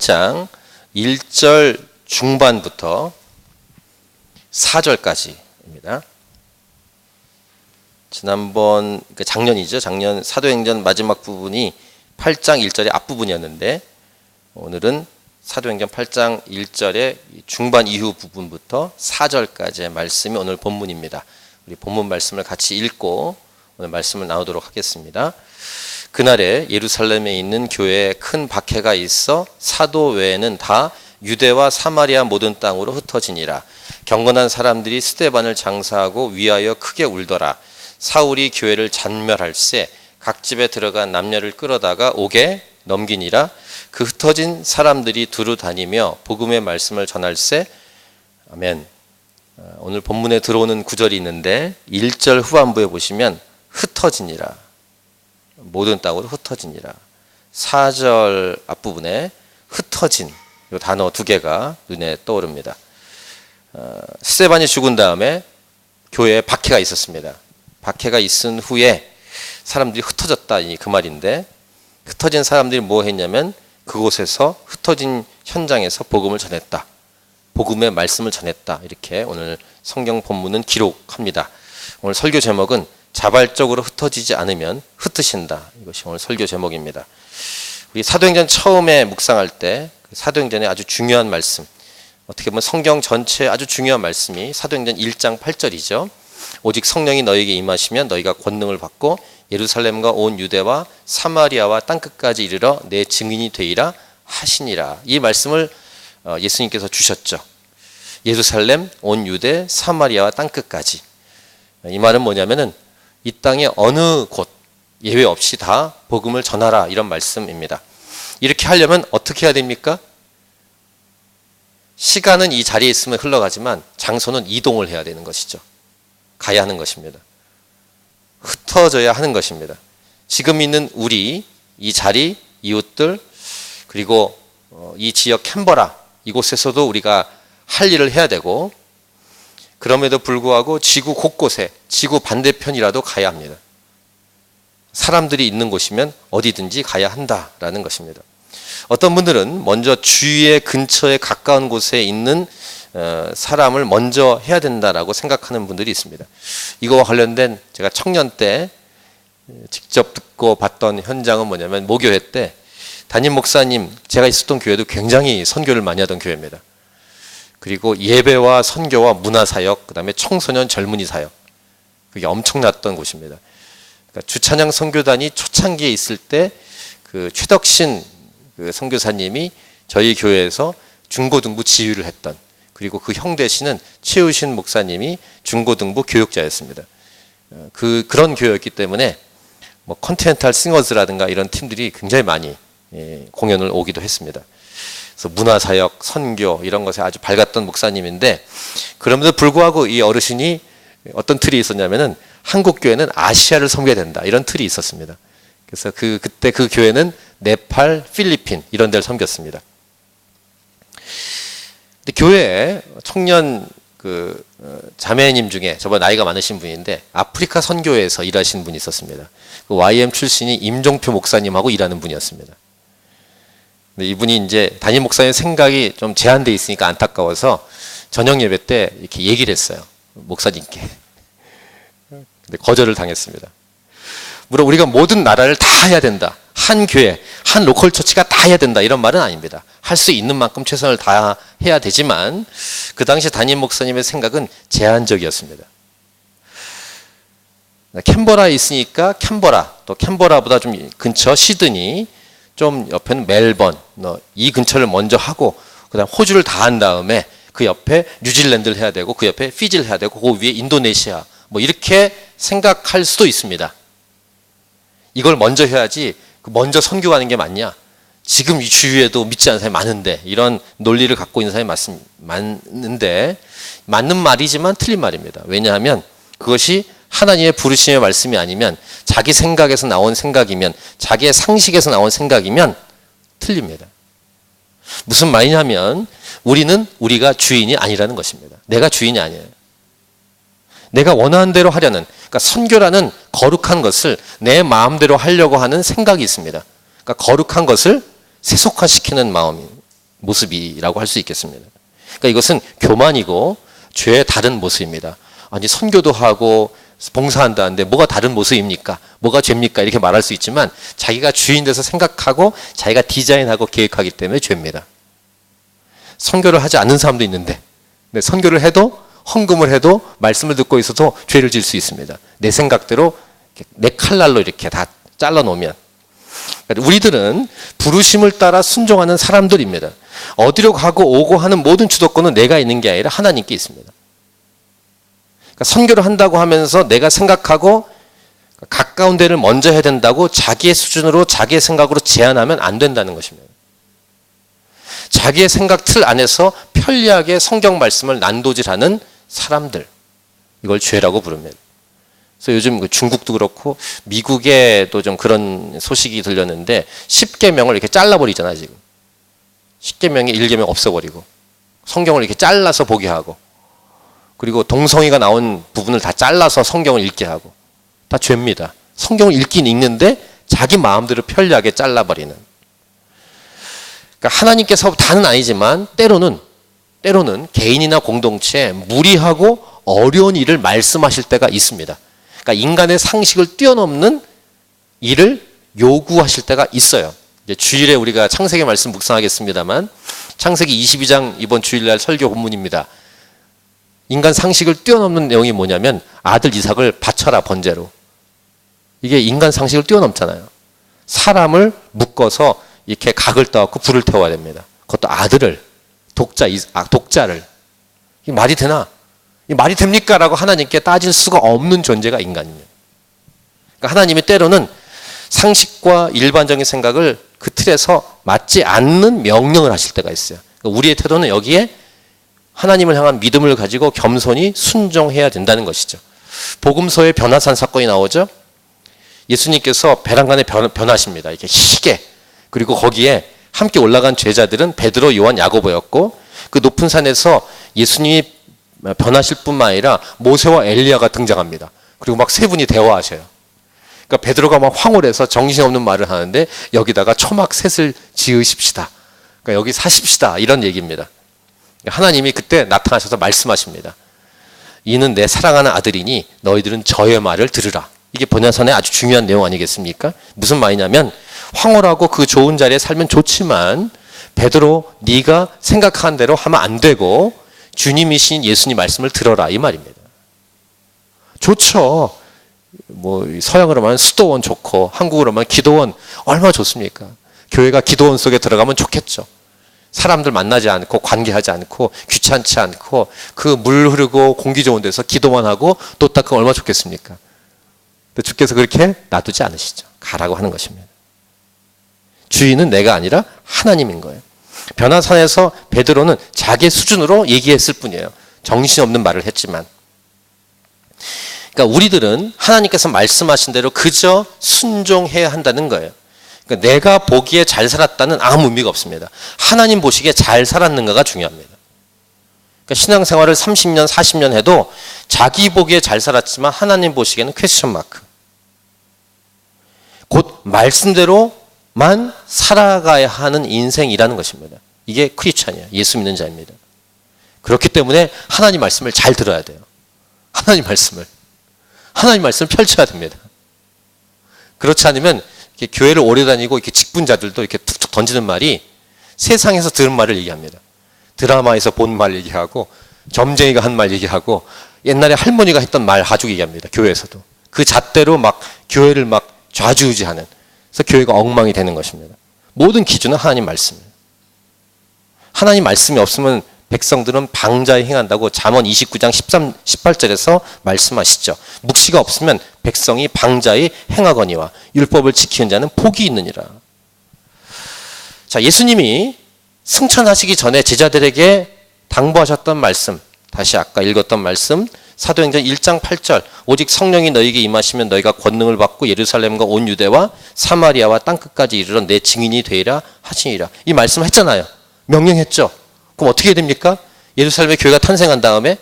8장 1절 중반부터 4절까지입니다. 지난번 작년이죠. 작년 사도행전 마지막 부분이 8장 1절의 앞부분이었는데 오늘은 사도행전 8장 1절의 중반 이후 부분부터 4절까지의 말씀이 오늘 본문입니다. 우리 본문 말씀을 같이 읽고 오늘 말씀을 나누도록 하겠습니다. 그날에 예루살렘에 있는 교회에 큰 박해가 있어 사도 외에는 다 유대와 사마리아 모든 땅으로 흩어지니라. 경건한 사람들이 스데반을 장사하고 위하여 크게 울더라. 사울이 교회를 잔멸할세 각 집에 들어간 남녀를 끌어다가 옥에 넘기니라. 그 흩어진 사람들이 두루 다니며 복음의 말씀을 전할세. 아멘. 오늘 본문에 들어오는 구절이 있는데 1절 후반부에 보시면 흩어지니라. 모든 땅으로 흩어지니라. 4절 앞부분에 흩어진 이 단어 두 개가 눈에 떠오릅니다. 스데반이 죽은 다음에 교회에 박해가 있었습니다. 박해가 있은 후에 사람들이 흩어졌다 그 말인데, 흩어진 사람들이 뭐 했냐면 그곳에서 흩어진 현장에서 복음을 전했다. 복음의 말씀을 전했다. 이렇게 오늘 성경 본문은 기록합니다. 오늘 설교 제목은 자발적으로 흩어지지 않으면 흩으신다. 이것이 오늘 설교 제목입니다. 우리 사도행전 처음에 묵상할 때 사도행전의 아주 중요한 말씀, 어떻게 보면 성경 전체의 아주 중요한 말씀이 사도행전 1장 8절이죠. 오직 성령이 너에게 임하시면 너희가 권능을 받고 예루살렘과 온 유대와 사마리아와 땅끝까지 이르러 내 증인이 되리라 하시니라. 이 말씀을 예수님께서 주셨죠. 예루살렘, 온 유대, 사마리아와 땅끝까지. 이 말은 뭐냐면은 이 땅의 어느 곳 예외 없이 다 복음을 전하라, 이런 말씀입니다. 이렇게 하려면 어떻게 해야 됩니까? 시간은 이 자리에 있으면 흘러가지만 장소는 이동을 해야 되는 것이죠. 가야 하는 것입니다. 흩어져야 하는 것입니다. 지금 있는 우리, 이 자리, 이웃들, 그리고 이 지역 캔버라, 이곳에서도 우리가 할 일을 해야 되고, 그럼에도 불구하고 지구 곳곳에, 지구 반대편이라도 가야 합니다. 사람들이 있는 곳이면 어디든지 가야 한다라는 것입니다. 어떤 분들은 먼저 주위의 근처에 가까운 곳에 있는 사람을 먼저 해야 된다라고 생각하는 분들이 있습니다. 이거와 관련된 제가 청년 때 직접 듣고 봤던 현장은 뭐냐면, 모교회 때 담임 목사님, 제가 있었던 교회도 굉장히 선교를 많이 하던 교회입니다. 그리고 예배와 선교와 문화사역, 그 다음에 청소년 젊은이 사역, 그게 엄청났던 곳입니다. 그러니까 주찬양 선교단이 초창기에 있을 때 그 최덕신 그 선교사님이 저희 교회에서 중고등부 지휘를 했던, 그리고 그 형 되시는 최우신 목사님이 중고등부 교육자였습니다. 그런 교회였기 때문에 뭐 컨티넨탈 싱어즈라든가 이런 팀들이 굉장히 많이 공연을 오기도 했습니다. 그래서 문화사역, 선교 이런 것에 아주 밝았던 목사님인데, 그럼에도 불구하고 이 어르신이 어떤 틀이 있었냐면은 한국 교회는 아시아를 섬겨야 된다, 이런 틀이 있었습니다. 그래서 그때 그 교회는 네팔, 필리핀 이런 데를 섬겼습니다. 근데 교회에 청년 자매님 중에 저보다 나이가 많으신 분인데 아프리카 선교회에서 일하신 분이 있었습니다. 그 YM 출신이 임종표 목사님하고 일하는 분이었습니다. 근데 이분이 이제 담임 목사님 생각이 좀 제한돼 있으니까 안타까워서 저녁 예배 때 이렇게 얘기를 했어요, 목사님께. 근데 거절을 당했습니다. 물론 우리가 모든 나라를 다 해야 된다, 한 교회, 한 로컬 처치가 다 해야 된다, 이런 말은 아닙니다. 할 수 있는 만큼 최선을 다해야 되지만 그 당시 담임 목사님의 생각은 제한적이었습니다. 캔버라에 있으니까 캔버라, 또 캔버라보다 좀 근처 시드니, 좀 옆에는 멜번, 이 근처를 먼저 하고 그다음 호주를 다 한 다음에 그 옆에 뉴질랜드를 해야 되고 그 옆에 피지를 해야 되고 그 위에 인도네시아, 뭐 이렇게 생각할 수도 있습니다. 이걸 먼저 해야지 먼저 선교하는 게 맞냐? 지금 이 주위에도 믿지 않는 사람이 많은데, 이런 논리를 갖고 있는 사람이 많은데, 맞는 말이지만 틀린 말입니다. 왜냐하면 그것이 하나님의 부르심의 말씀이 아니면, 자기 생각에서 나온 생각이면, 자기의 상식에서 나온 생각이면 틀립니다. 무슨 말이냐면 우리는 우리가 주인이 아니라는 것입니다. 내가 주인이 아니에요. 내가 원하는 대로 하려는, 그러니까 선교라는 거룩한 것을 내 마음대로 하려고 하는 생각이 있습니다. 그러니까 거룩한 것을 세속화시키는 마음이 모습이라고 할 수 있겠습니다. 그러니까 이것은 교만이고 죄의 다른 모습입니다. 아니 선교도 하고 봉사한다는데 뭐가 다른 모습입니까? 뭐가 죄입니까? 이렇게 말할 수 있지만 자기가 주인 돼서 생각하고 자기가 디자인하고 계획하기 때문에 죄입니다. 선교를 하지 않는 사람도 있는데 선교를 해도 헌금을 해도 말씀을 듣고 있어도 죄를 지을 수 있습니다. 내 생각대로 내 칼날로 이렇게 다 잘라놓으면. 우리들은 부르심을 따라 순종하는 사람들입니다. 어디로 가고 오고 하는 모든 주도권은 내가 있는 게 아니라 하나님께 있습니다. 그러니까 선교를 한다고 하면서 내가 생각하고 가까운 데를 먼저 해야 된다고 자기의 수준으로 자기의 생각으로 제한하면 안 된다는 것입니다. 자기의 생각 틀 안에서 편리하게 성경 말씀을 난도질하는 사람들, 이걸 죄라고 부릅니다. 그래서 요즘 중국도 그렇고 미국에도 좀 그런 소식이 들렸는데 10계명을 이렇게 잘라버리잖아 지금. 10계명에 1계명 없애버리고 성경을 이렇게 잘라서 보게 하고 그리고 동성애가 나온 부분을 다 잘라서 성경을 읽게 하고 다 죄입니다. 성경을 읽긴 읽는데 자기 마음대로 편리하게 잘라버리는. 그러니까 하나님께서 다는 아니지만 때로는 개인이나 공동체에 무리하고 어려운 일을 말씀하실 때가 있습니다. 그러니까 인간의 상식을 뛰어넘는 일을 요구하실 때가 있어요. 이제 주일에 우리가 창세기 말씀 묵상하겠습니다만 창세기 22장 이번 주일날 설교 본문입니다. 인간 상식을 뛰어넘는 내용이 뭐냐면 아들 이삭을 바쳐라 번제로. 이게 인간 상식을 뛰어넘잖아요. 사람을 묶어서 이렇게 각을 떠갖고 불을 태워야 됩니다. 그것도 아들을 독자를. 이게 말이 되나? 이 말이 됩니까? 라고 하나님께 따질 수가 없는 존재가 인간이에요. 그러니까 하나님이 때로는 상식과 일반적인 생각을 그 틀에서 맞지 않는 명령을 하실 때가 있어요. 그러니까 우리의 태도는 여기에 하나님을 향한 믿음을 가지고 겸손히 순종해야 된다는 것이죠. 복음서에 변화산 사건이 나오죠. 예수님께서 베란간에 변하십니다. 이렇게 희게. 그리고 거기에 함께 올라간 제자들은 베드로, 요한, 야고보였고 그 높은 산에서 예수님이 변하실 뿐만 아니라 모세와 엘리야가 등장합니다. 그리고 막 세 분이 대화하셔요. 그러니까 베드로가 막 황홀해서 정신없는 말을 하는데 여기다가 초막 셋을 지으십시다. 그러니까 여기 사십시다. 이런 얘기입니다. 하나님이 그때 나타나셔서 말씀하십니다. 이는 내 사랑하는 아들이니 너희들은 저의 말을 들으라. 이게 번야산의 아주 중요한 내용 아니겠습니까? 무슨 말이냐면 황홀하고 그 좋은 자리에 살면 좋지만 베드로 네가 생각한 대로 하면 안 되고 주님이신 예수님 말씀을 들어라 이 말입니다. 좋죠. 뭐 서양으로 말하면 수도원 좋고 한국으로 말하면 기도원 얼마나 좋습니까? 교회가 기도원 속에 들어가면 좋겠죠. 사람들 만나지 않고 관계하지 않고 귀찮지 않고 그 물 흐르고 공기 좋은 데서 기도만 하고 또 닦으면 얼마나 좋겠습니까? 근데 주께서 그렇게 놔두지 않으시죠. 가라고 하는 것입니다. 주인은 내가 아니라 하나님인 거예요. 변화산에서 베드로는 자기 수준으로 얘기했을 뿐이에요. 정신없는 말을 했지만. 그러니까 우리들은 하나님께서 말씀하신 대로 그저 순종해야 한다는 거예요. 그러니까 내가 보기에 잘 살았다는 아무 의미가 없습니다. 하나님 보시기에 잘 살았는가가 중요합니다. 그러니까 신앙생활을 30년, 40년 해도 자기 보기에 잘 살았지만 하나님 보시기에는 퀘스천 마크. 곧 말씀대로만 살아가야 하는 인생이라는 것입니다. 이게 크리스찬이에요. 예수 믿는 자입니다. 그렇기 때문에 하나님 말씀을 잘 들어야 돼요. 하나님 말씀을 펼쳐야 됩니다. 그렇지 않으면 이렇게 교회를 오래 다니고 이렇게 직분자들도 이렇게 툭툭 던지는 말이 세상에서 들은 말을 얘기합니다. 드라마에서 본 말 얘기하고 점쟁이가 한 말 얘기하고 옛날에 할머니가 했던 말 가지고 얘기합니다. 교회에서도. 그 잣대로 막 교회를 막 좌지우지하는. 그래서 교회가 엉망이 되는 것입니다. 모든 기준은 하나님 말씀이에요. 하나님 말씀이 없으면 백성들은 방자에 행한다고 잠언 29장 13, 18절에서 말씀하시죠. 묵시가 없으면 백성이 방자에 행하거니와 율법을 지키는 자는 복이 있느니라. 자, 예수님이 승천하시기 전에 제자들에게 당부하셨던 말씀, 다시 아까 읽었던 말씀, 사도행전 1장 8절, 오직 성령이 너희에게 임하시면 너희가 권능을 받고 예루살렘과 온 유대와 사마리아와 땅끝까지 이르러 내 증인이 되리라 하시니라. 이 말씀 했잖아요. 명령했죠. 그럼 어떻게 됩니까? 예루살렘의 교회가 탄생한 다음에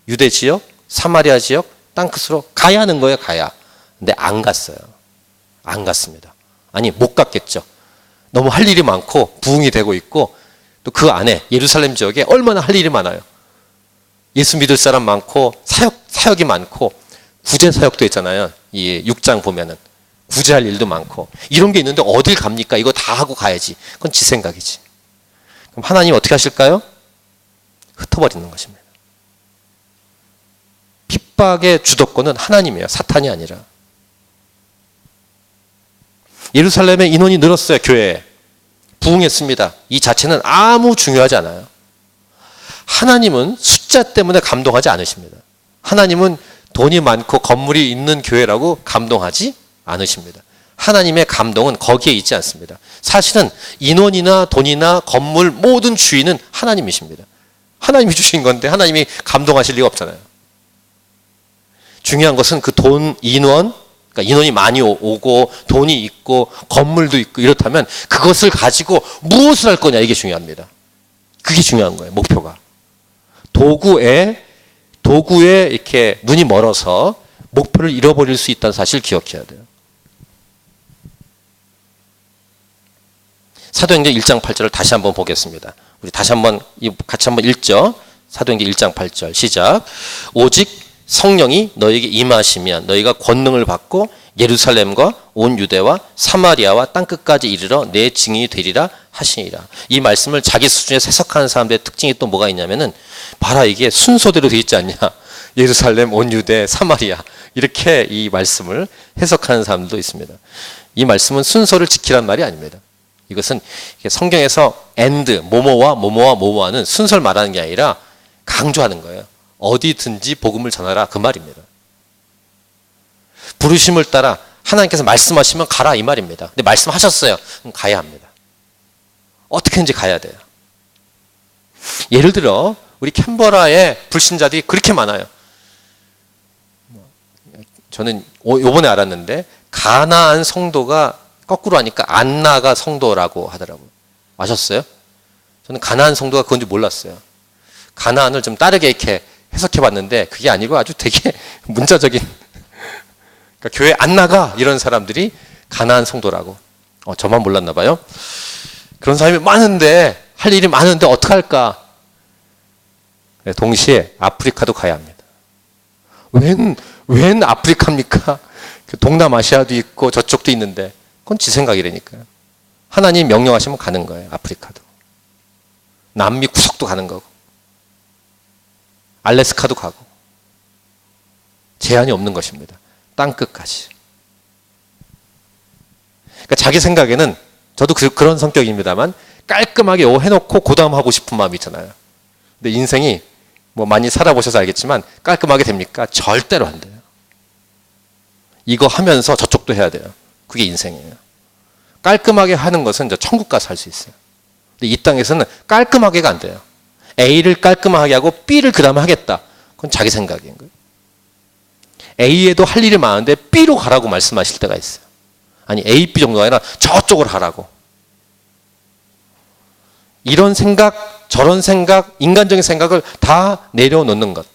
유대 지역, 사마리아 지역, 땅끝으로 가야 하는 거예요. 가야. 근데 안 갔어요. 안 갔습니다. 아니 못 갔겠죠. 너무 할 일이 많고 부흥이 되고 있고 또 그 안에 예루살렘 지역에 얼마나 할 일이 많아요. 예수 믿을 사람 많고 사역이 많고 구제 사역도 있잖아요. 이 6장 보면은 구제할 일도 많고 이런 게 있는데 어딜 갑니까? 이거 다 하고 가야지. 그건 지 생각이지. 그럼 하나님 어떻게 하실까요? 흩어버리는 것입니다. 핍박의 주도권은 하나님이에요. 사탄이 아니라. 예루살렘에 인원이 늘었어요. 교회에. 부흥했습니다. 이 자체는 아무 중요하지 않아요. 하나님은 숫자 때문에 감동하지 않으십니다. 하나님은 돈이 많고 건물이 있는 교회라고 감동하지 않으십니다. 하나님의 감동은 거기에 있지 않습니다. 사실은 인원이나 돈이나 건물 모든 주인은 하나님이십니다. 하나님이 주신 건데 하나님이 감동하실 리가 없잖아요. 중요한 것은 그 돈, 인원, 그러니까 인원이 많이 오고 돈이 있고 건물도 있고 이렇다면 그것을 가지고 무엇을 할 거냐 이게 중요합니다. 그게 중요한 거예요. 목표가. 도구에 이렇게 눈이 멀어서 목표를 잃어버릴 수 있다는 사실을 기억해야 돼요. 사도행전 1장 8절을 다시 한번 보겠습니다. 우리 다시 한번 같이 한번 읽죠. 사도행전 1장 8절 시작. 오직 성령이 너에게 임하시면 너희가 권능을 받고 예루살렘과 온 유대와 사마리아와 땅끝까지 이르러 내 증인이 되리라 하시니라. 이 말씀을 자기 수준에 해석하는 사람들의 특징이 또 뭐가 있냐면은 봐라 이게 순서대로 되어 있지 않냐. 예루살렘, 온 유대, 사마리아 이렇게 이 말씀을 해석하는 사람들도 있습니다. 이 말씀은 순서를 지키란 말이 아닙니다. 이것은 성경에서 and, 뭐뭐와 뭐뭐와 뭐뭐와는 순서를 말하는 게 아니라 강조하는 거예요. 어디든지 복음을 전하라 그 말입니다. 부르심을 따라 하나님께서 말씀하시면 가라 이 말입니다. 근데 말씀하셨어요. 그럼 가야 합니다. 어떻게든지 가야 돼요. 예를 들어 우리 캔버라에 불신자들이 그렇게 많아요. 저는 요번에 알았는데 가나안 성도가 거꾸로 하니까 안나가 성도라고 하더라고요. 아셨어요? 저는 가나안 성도가 그건 줄 몰랐어요. 가나안을 좀 다르게 이렇게 해석해 봤는데 그게 아니고 아주 되게 문자적인 그러니까 교회 안 나가 이런 사람들이 가나안 성도라고. 저만 몰랐나 봐요. 그런 사람이 많은데 할 일이 많은데 어떡할까? 동시에 아프리카도 가야 합니다. 웬 아프리카입니까? 동남아시아도 있고 저쪽도 있는데 그건 지 생각이라니까요. 하나님 명령하시면 가는 거예요. 아프리카도. 남미 구석도 가는 거고. 알래스카도 가고. 제한이 없는 것입니다. 땅끝까지. 그러니까 자기 생각에는 저도 그런 성격입니다만 깔끔하게 해놓고 그 다음 하고 싶은 마음이 있잖아요. 근데 인생이 뭐 많이 살아보셔서 알겠지만 깔끔하게 됩니까? 절대로 안 돼요. 이거 하면서 저쪽도 해야 돼요. 그게 인생이에요. 깔끔하게 하는 것은 이제 천국 가서 할 수 있어요. 근데 이 땅에서는 깔끔하게가 안 돼요. A를 깔끔하게 하고 B를 그 다음에 하겠다. 그건 자기 생각인 거예요. A에도 할 일이 많은데 B로 가라고 말씀하실 때가 있어요. 아니 A, B 정도가 아니라 저쪽으로 가라고. 이런 생각, 저런 생각, 인간적인 생각을 다 내려놓는 것.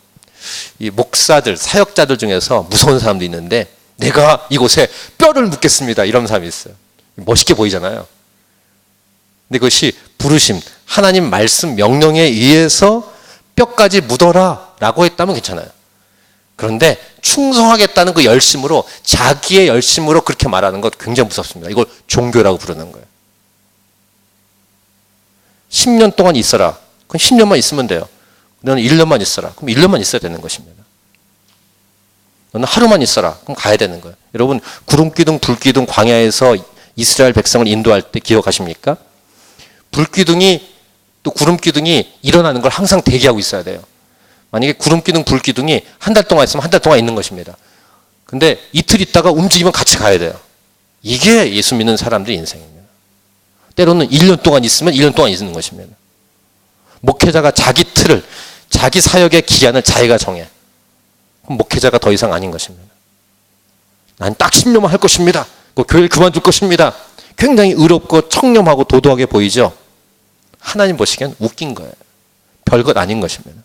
이 목사들, 사역자들 중에서 무서운 사람도 있는데 내가 이곳에 뼈를 묻겠습니다. 이런 사람이 있어요. 멋있게 보이잖아요. 근데 그것이 부르심, 하나님 말씀 명령에 의해서 뼈까지 묻어라 라고 했다면 괜찮아요. 그런데 충성하겠다는 그 열심으로 자기의 열심으로 그렇게 말하는 것 굉장히 무섭습니다. 이걸 종교라고 부르는 거예요. 10년 동안 있어라. 그럼 10년만 있으면 돼요. 너는 1년만 있어라. 그럼 1년만 있어야 되는 것입니다. 너는 하루만 있어라. 그럼 가야 되는 거예요. 여러분 구름기둥 불기둥 광야에서 이스라엘 백성을 인도할 때 기억하십니까? 불기둥이 또 구름기둥이 일어나는 걸 항상 대기하고 있어야 돼요. 만약에 구름기둥 불기둥이 한 달 동안 있으면 한 달 동안 있는 것입니다. 근데 이틀 있다가 움직이면 같이 가야 돼요. 이게 예수 믿는 사람들의 인생입니다. 때로는 1년 동안 있으면 1년 동안 있는 것입니다. 목회자가 자기 틀을, 자기 사역의 기한을 자기가 정해. 그럼 목회자가 더 이상 아닌 것입니다. 난 딱 10년만 할 것입니다. 교회를 그만둘 것입니다. 굉장히 의롭고 청렴하고 도도하게 보이죠? 하나님 보시기엔 웃긴 거예요. 별것 아닌 것입니다.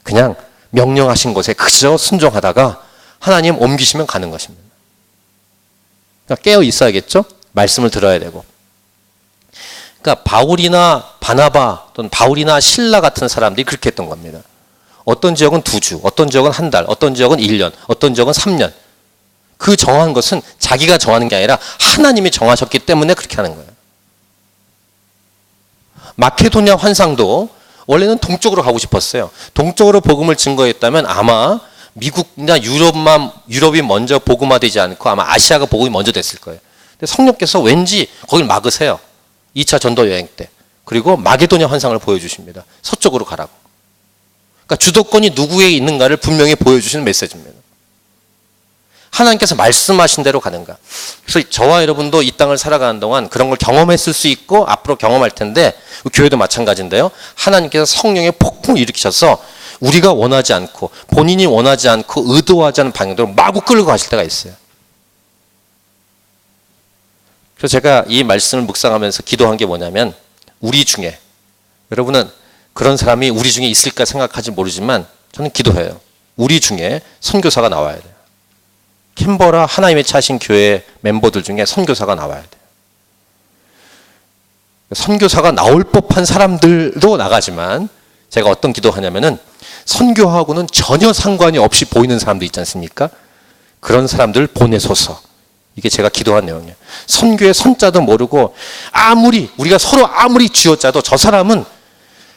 그냥 명령하신 곳에 그저 순종하다가 하나님 옮기시면 가는 것입니다. 그러니까 깨어 있어야겠죠? 말씀을 들어야 되고. 그러니까 바울이나 바나바 또는 바울이나 실라 같은 사람들이 그렇게 했던 겁니다. 어떤 지역은 2주, 어떤 지역은 1달, 어떤 지역은 1년, 어떤 지역은 3년. 그 정한 것은 자기가 정하는 게 아니라 하나님이 정하셨기 때문에 그렇게 하는 거예요. 마케도냐 환상도 원래는 동쪽으로 가고 싶었어요. 동쪽으로 복음을 증거했다면 아마 미국이나 유럽이 먼저 복음화되지 않고 아마 아시아가 복음이 먼저 됐을 거예요. 근데 성령께서 왠지 거길 막으세요. 2차 전도 여행 때. 그리고 마게도냐 환상을 보여주십니다. 서쪽으로 가라고. 그러니까 주도권이 누구에 있는가를 분명히 보여주시는 메시지입니다. 하나님께서 말씀하신 대로 가는가. 그래서 저와 여러분도 이 땅을 살아가는 동안 그런 걸 경험했을 수 있고 앞으로 경험할 텐데 교회도 마찬가지인데요. 하나님께서 성령의 폭풍을 일으키셔서 우리가 원하지 않고 본인이 원하지 않고 의도하지 않은 방향으로 마구 끌고 가실 때가 있어요. 그래서 제가 이 말씀을 묵상하면서 기도한 게 뭐냐면 우리 중에 여러분은 그런 사람이 우리 중에 있을까 생각하지 모르지만 저는 기도해요. 우리 중에 선교사가 나와야 돼요. 캔버라 하나님의 차신 교회 멤버들 중에 선교사가 나와야 돼요. 선교사가 나올 법한 사람들도 나가지만 제가 어떤 기도하냐면은 선교하고는 전혀 상관이 없이 보이는 사람들 있지 않습니까? 그런 사람들 보내소서. 이게 제가 기도한 내용이에요. 선교의 선자도 모르고 우리가 서로 아무리 쥐어짜도 저 사람은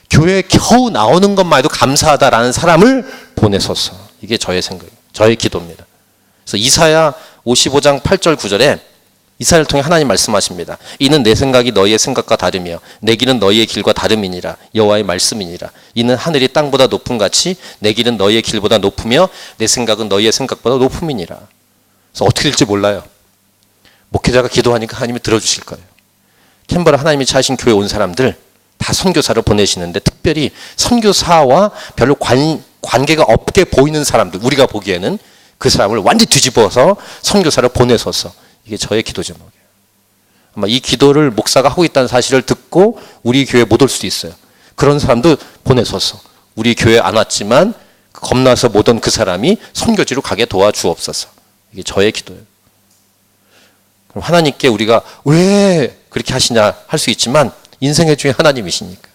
교회에 겨우 나오는 것만 해도 감사하다라는 사람을 보내소서. 이게 저의 생각이에요. 저의 기도입니다. 그래서 이사야 55장 8절 9절에 이사야를 통해 하나님 말씀하십니다. 이는 내 생각이 너희의 생각과 다르며 내 길은 너희의 길과 다름이니라. 여호와의 말씀이니라. 이는 하늘이 땅보다 높음 같이 내 길은 너희의 길보다 높으며 내 생각은 너희의 생각보다 높음이니라. 그래서 어떻게 될지 몰라요. 목회자가 기도하니까 하나님이 들어주실 거예요. 캔버라 하나님이 차신 교회에 온 사람들 다 선교사를 보내시는데 특별히 선교사와 별로 관계가 없게 보이는 사람들 우리가 보기에는 그 사람을 완전히 뒤집어서 선교사를 보내서서 이게 저의 기도 제목이에요. 아마 이 기도를 목사가 하고 있다는 사실을 듣고 우리 교회에 못 올 수도 있어요. 그런 사람도 보내서서 우리 교회에 안 왔지만 겁나서 못 온 그 사람이 선교지로 가게 도와주옵소서. 이게 저의 기도예요. 그럼 하나님께 우리가 왜 그렇게 하시냐 할 수 있지만 인생의 주인 하나님이시니까.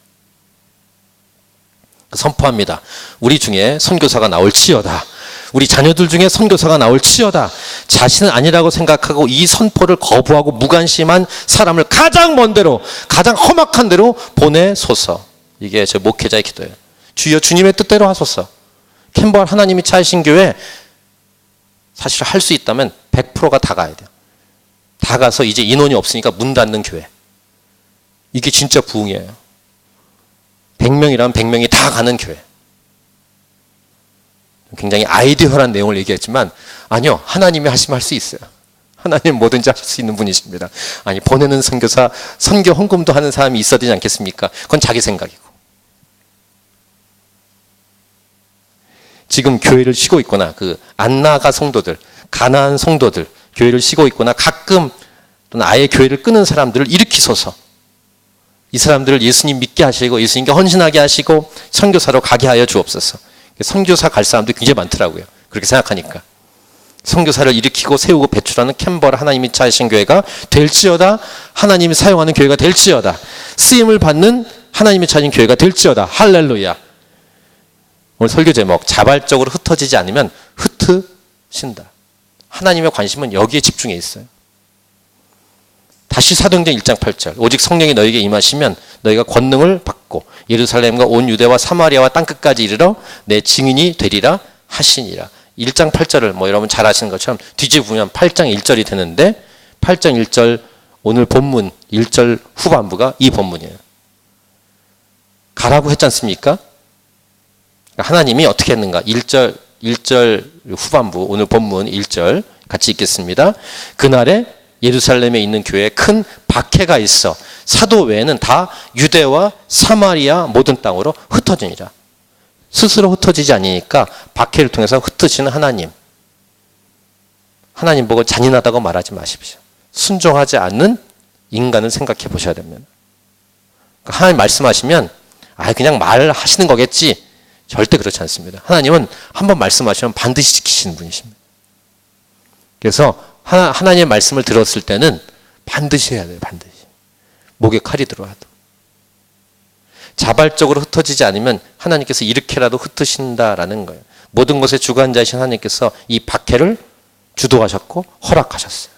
선포합니다. 우리 중에 선교사가 나올지어다. 우리 자녀들 중에 선교사가 나올지어다. 자신은 아니라고 생각하고 이 선포를 거부하고 무관심한 사람을 가장 먼 데로 가장 험악한 데로 보내소서. 이게 제 목회자의 기도예요. 주여 주님의 뜻대로 하소서. 캔버라 하나님이 차신 교회 사실 할 수 있다면 100%가 다 가야 돼요. 다 가서 이제 인원이 없으니까 문 닫는 교회. 이게 진짜 부흥이에요. 100명이라면 100명이 다 가는 교회. 굉장히 아이디어한 내용을 얘기했지만 아니요. 하나님이 하시면 할 수 있어요. 하나님 뭐든지 하실 수 있는 분이십니다. 아니 보내는 선교사, 선교 헌금도 하는 사람이 있어야 되지 않겠습니까? 그건 자기 생각이고. 지금 교회를 쉬고 있거나 그 안나가 성도들, 가나안 성도들 교회를 쉬고 있거나 가끔 또는 아예 교회를 끊은 사람들을 일으키소서. 이 사람들을 예수님 믿게 하시고 예수님께 헌신하게 하시고 선교사로 가게 하여 주옵소서. 선교사 갈 사람들이 굉장히 많더라고요. 그렇게 생각하니까. 선교사를 일으키고 세우고 배출하는 캔버라 하나님이 차신 교회가 될지어다. 하나님이 사용하는 교회가 될지어다. 쓰임을 받는 하나님이 차신 교회가 될지어다. 할렐루야. 오늘 설교 제목 자발적으로 흩어지지 않으면 흩으신다. 하나님의 관심은 여기에 집중해 있어요. 다시 사도행전 1장 8절 오직 성령이 너에게 임하시면 너희가 권능을 받고 예루살렘과 온 유대와 사마리아와 땅끝까지 이르러 내 증인이 되리라 하시니라. 1장 8절을 여러분 잘 아시는 것처럼 뒤집으면 8장 1절이 되는데 8장 1절 오늘 본문 1절 후반부가 이 본문이에요. 가라고 했지 않습니까? 하나님이 어떻게 했는가? 1절 후반부 오늘 본문 1절 같이 읽겠습니다. 그날에 예루살렘에 있는 교회에 큰 박해가 있어 사도 외에는 다 유대와 사마리아 모든 땅으로 흩어지니라. 스스로 흩어지지 않으니까 박해를 통해서 흩으시는 하나님. 하나님 보고 잔인하다고 말하지 마십시오. 순종하지 않는 인간을 생각해 보셔야 됩니다. 하나님 말씀하시면 그냥 말하시는 거겠지. 절대 그렇지 않습니다. 하나님은 한번 말씀하시면 반드시 지키시는 분이십니다. 그래서 하나님의 말씀을 들었을 때는 반드시 해야 돼요. 반드시. 목에 칼이 들어와도. 자발적으로 흩어지지 않으면 하나님께서 이렇게라도 흩으신다라는 거예요. 모든 것의 주관자이신 하나님께서 이 박해를 주도하셨고 허락하셨어요.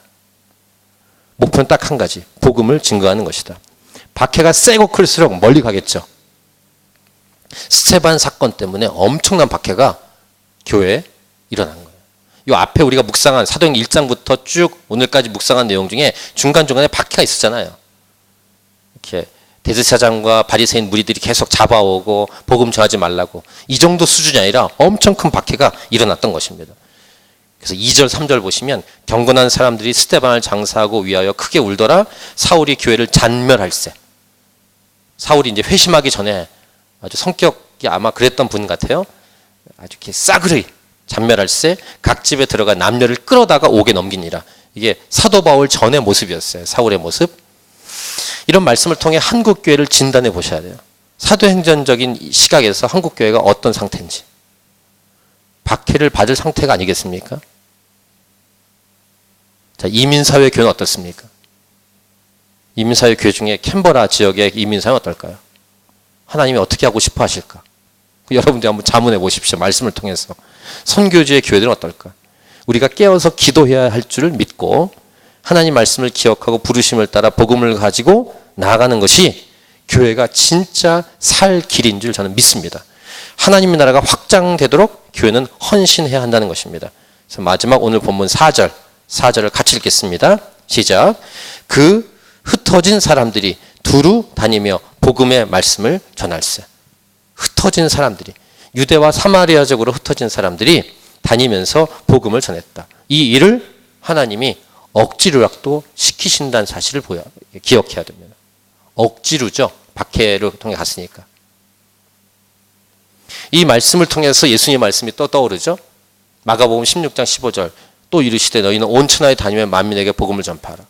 목표는 딱 한 가지, 복음을 증거하는 것이다. 박해가 세고 클수록 멀리 가겠죠. 스테반 사건 때문에 엄청난 박해가 교회에 일어난 거예요. 이 앞에 우리가 묵상한 사도행전 1장부터 쭉 오늘까지 묵상한 내용 중에 중간중간에 박해가 있었잖아요. 이렇게 대제사장과 바리새인 무리들이 계속 잡아오고 복음 전하지 말라고, 이 정도 수준이 아니라 엄청 큰 박해가 일어났던 것입니다. 그래서 2절 3절 보시면 경건한 사람들이 스테반을 장사하고 위하여 크게 울더라. 사울이 교회를 잔멸할세. 사울이 이제 회심하기 전에 아주 성격이 아마 그랬던 분 같아요. 아주 이렇게 싸그리 잔멸할세. 각 집에 들어가 남녀를 끌어다가 옥에 넘기니라. 이게 사도 바울 전의 모습이었어요. 사울의 모습. 이런 말씀을 통해 한국 교회를 진단해 보셔야 돼요. 사도행전적인 시각에서 한국 교회가 어떤 상태인지. 박해를 받을 상태가 아니겠습니까? 자, 이민사회 교회는 어떻습니까? 이민사회 교회 중에 캔버라 지역의 이민사회는 어떨까요? 하나님이 어떻게 하고 싶어 하실까? 여러분들이 한번 자문해 보십시오. 말씀을 통해서. 선교지의 교회들은 어떨까? 우리가 깨어서 기도해야 할 줄을 믿고 하나님 말씀을 기억하고 부르심을 따라 복음을 가지고 나아가는 것이 교회가 진짜 살 길인 줄 저는 믿습니다. 하나님의 나라가 확장되도록 교회는 헌신해야 한다는 것입니다. 그래서 마지막 오늘 본문 4절을 같이 읽겠습니다. 시작. 그 흩어진 사람들이 두루 다니며 복음의 말씀을 전할세. 흩어진 사람들이, 유대와 사마리아적으로 흩어진 사람들이 다니면서 복음을 전했다. 이 일을 하나님이 억지로라도 시키신다는 사실을 기억해야 됩니다. 억지로죠. 박해를 통해 갔으니까. 이 말씀을 통해서 예수님의 말씀이 또 떠오르죠. 마가복음 16장 15절 또 이르시되 너희는 온 천하에 다니며 만민에게 복음을 전파하라.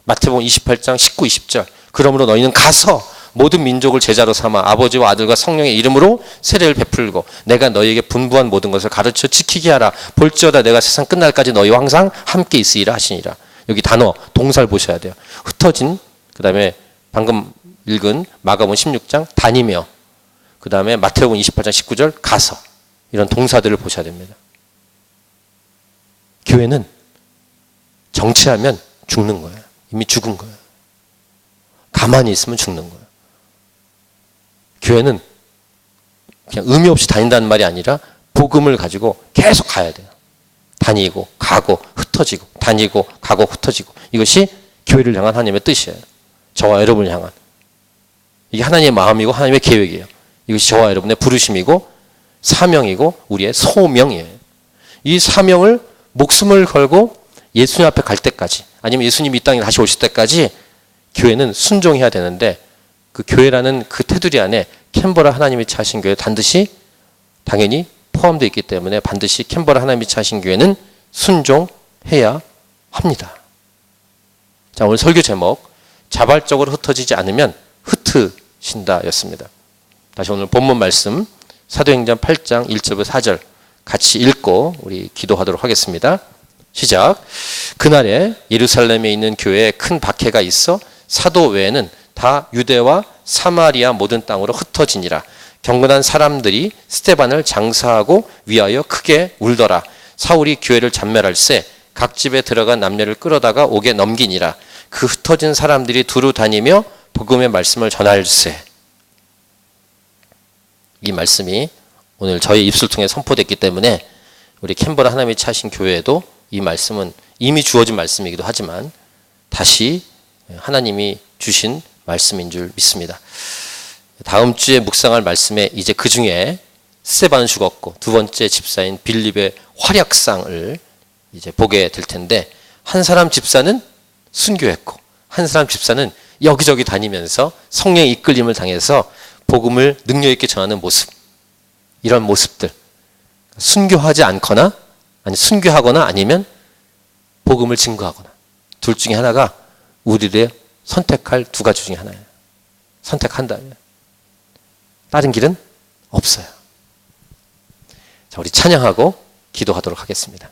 마태복음 28장 19, 20절 그러므로 너희는 가서 모든 민족을 제자로 삼아 아버지와 아들과 성령의 이름으로 세례를 베풀고 내가 너희에게 분부한 모든 것을 가르쳐 지키게 하라. 볼지어다 내가 세상 끝날까지 너희와 항상 함께 있으리라 하시니라. 여기 단어 동사를 보셔야 돼요. 흩어진, 그 다음에 방금 읽은 마가복음 16장 다니며, 그 다음에 마태복음 28장 19절 가서, 이런 동사들을 보셔야 됩니다. 교회는 정치하면 죽는 거예요. 이미 죽은 거예요. 가만히 있으면 죽는 거예요. 교회는 그냥 의미 없이 다닌다는 말이 아니라 복음을 가지고 계속 가야 돼요. 다니고 가고 흩어지고 다니고 가고 흩어지고, 이것이 교회를 향한 하나님의 뜻이에요. 저와 여러분을 향한. 이게 하나님의 마음이고 하나님의 계획이에요. 이것이 저와 여러분의 부르심이고 사명이고 우리의 소명이에요. 이 사명을 목숨을 걸고 예수님 앞에 갈 때까지, 아니면 예수님이 이 땅에 다시 오실 때까지 교회는 순종해야 되는데, 그 교회라는 그 테두리 안에 캔버라 하나님이 차신 교회 반드시 당연히 포함되어 있기 때문에 반드시 캔버라 하나님이 차신 교회는 순종해야 합니다. 자, 오늘 설교 제목 자발적으로 흩어지지 않으면 흩으신다 였습니다. 다시 오늘 본문 말씀 사도행전 8장 1절부터 4절 같이 읽고 우리 기도하도록 하겠습니다. 시작. 그날에 예루살렘에 있는 교회에 큰 박해가 있어 사도 외에는 다 유대와 사마리아 모든 땅으로 흩어지니라. 경건한 사람들이 스테반을 장사하고 위하여 크게 울더라. 사울이 교회를 잔멸할세 각 집에 들어간 남녀를 끌어다가 옥에 넘기니라. 그 흩어진 사람들이 두루 다니며 복음의 말씀을 전할세. 이 말씀이 오늘 저희 입술 통해 선포됐기 때문에 우리 캔버라 하나님이 차신 교회에도 이 말씀은 이미 주어진 말씀이기도 하지만 다시 하나님이 주신 말씀인 줄 믿습니다. 다음 주에 묵상할 말씀에 이제 그 중에 스테반은 죽었고 두 번째 집사인 빌립의 활약상을 이제 보게 될 텐데, 한 사람 집사는 순교했고 한 사람 집사는 여기저기 다니면서 성령의 이끌림을 당해서 복음을 능력 있게 전하는 모습, 이런 모습들, 순교하지 않거나 아니 순교하거나 아니면 복음을 증거하거나, 둘 중에 하나가 우리를 선택할 두 가지 중에 하나예요. 선택한다면 다른 길은 없어요. 자, 우리 찬양하고 기도하도록 하겠습니다.